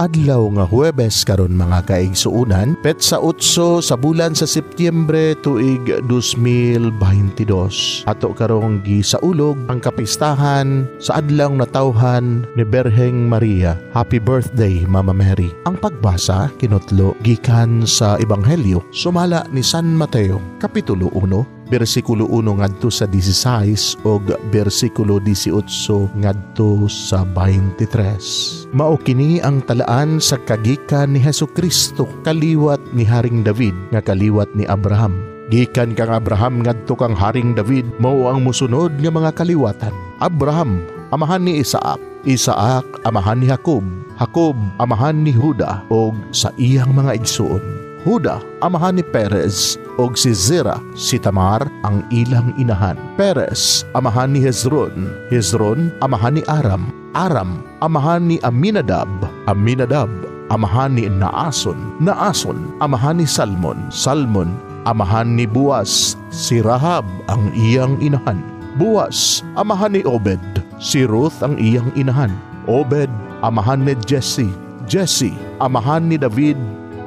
Adlaw nga Huwebes karon mga kaigsuunan, petsa 8 sa bulan sa Setyembre tuig 2022. Ato karong gisaulog ang kapistahan sa adlaw natawhan ni Berheng Maria. Happy birthday Mama Mary. Ang pagbasa kinutlo gikan sa Ebanghelyo sumala ni San Mateo, Kapitulo 1, versikulo 1 ngadto sa 16 o versikulo 18 ngadto sa 23. Mao kini ang talaan sa kagikan ni Hesukristo kaliwat ni Haring David nga kaliwat ni Abraham. Gikan kang Abraham ngadto kang Haring David mao ang musunod nga mga kaliwatan. Abraham amahan ni Isaac, Isaac amahan ni Jacob, Jacob amahan ni Juda og sa iyang mga igsuon. Juda amahan ni Perez og si Zera, si Tamar ang ilang inahan. Perez amahan ni Hezron, Hezron amahan ni Aram, Aram amahan ni Aminadab, Aminadab amahan ni Naason, Naason amahan ni Salmon, Salmon amahan ni Boaz, si Rahab ang iyang inahan. Boaz amahan ni Obed, si Ruth ang iyang inahan. Obed amahan ni Jesse, Jesse amahan ni David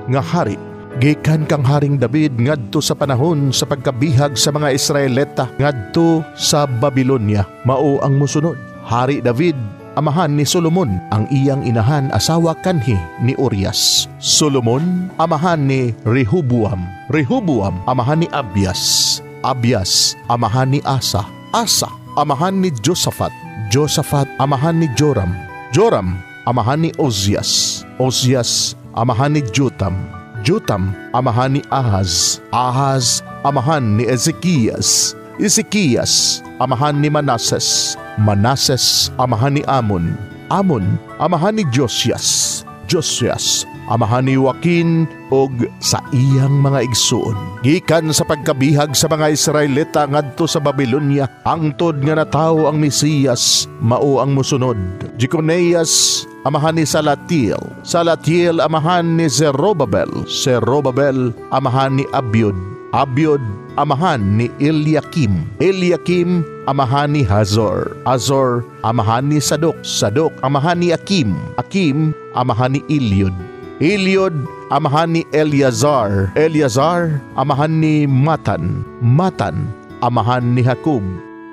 nga hari. Gikan kang Haring David ngadto sa panahon sa pagkabihag sa mga Israelita ngadto sa Babylonia. Mao ang musunod. Hari David amahan ni Solomon, ang iyang inahan asawa kanhi ni Urias. Solomon amahan ni Rehoboam, Rehoboam amahan ni Abias, Abias amahan ni Asa, Asa amahan ni Josaphat, Josaphat amahan ni Joram, Joram amahan ni Ozias, Ozias amahan ni Jotam, Jotam amahan ni Ahaz, Ahaz amahan ni Ezekias, Ezekias amahan ni Manases, Manases amahan ni Amon, Amon amahan ni Josias, Josias amahan ni Joaquin og sa iyang mga igsuon. Gikan sa pagkabihag sa mga Israelita ngadto sa Babylonia, hangtod nga natawo ang Mesiyas, mao ang musunod. Jeconias amahan ni Salatiel, Salatiel amahan ni Zerobabel, Zerobabel amahan ni Abiud, Abiud amahan ni Eliakim, Eliakim amahan ni Hazor, Hazor amahan ni Sadok, Sadok amahan ni Akim, Akim amahan ni Eliud, Eliud amahan ni Eleazar, Eleazar amahan ni Matan, Matan amahan ni Jacob,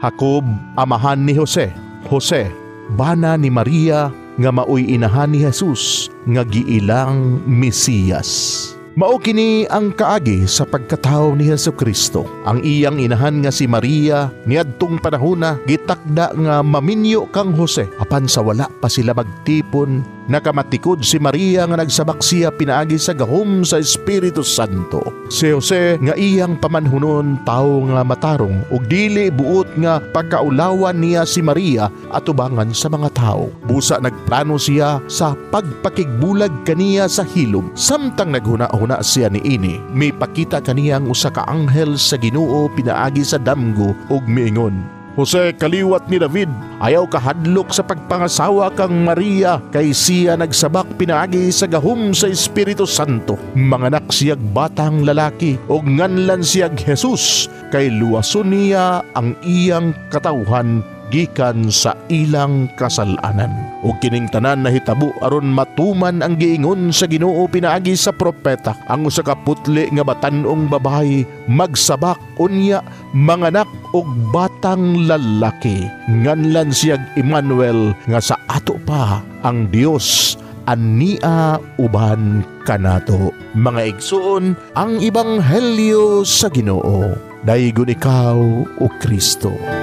Jacob amahan ni Jose, Jose bana ni Maria nga maoy inahan ni Jesus nga giilang Mesiyas. Mao kini ang kaagi sa pagkatao ni Hesukristo. Ang iyang inahan nga si Maria niadtong panahona gitakda nga maminyo kang Jose apan sa wala pa sila magtipon. Nakamatikod si Maria nga nagsabak siya pinaagi sa gahom sa Espiritu Santo. Si Jose nga iyang pamanhunon tao nga matarong ug dili buot nga pagkaulawan niya si Maria atubangan sa mga tao. Busa nagplano siya sa pagpakigbulag kaniya sa hilom. Samtang naghuna-huna siya niini, may pakita kaniyang usa ka anghel sa Ginoo pinaagi sa damgo ug miingon, Jose, kaliwat ni David, ayaw kahadlok sa pagpangasawa kang Maria kay siya nagsabak pinaagi sa gahom sa Espiritu Santo. Manganak siyag batang lalaki o nganlan siyag Jesus kay luwason niya ang iyang katawhan gikan sa ilang kasalanan. O kining tanan na hitabo aron matuman ang giingon sa Ginoo pinaagi sa propeta. Ang usa ka putli nga batan-ong babayi magsabak unya manganak og batang lalaki. Nganlan siyag Emmanuel nga sa ato pa ang Dios ania uban kanato. Mga igsoon, ang Ebanghelyo sa Ginoo. Daygon ikaw o Kristo.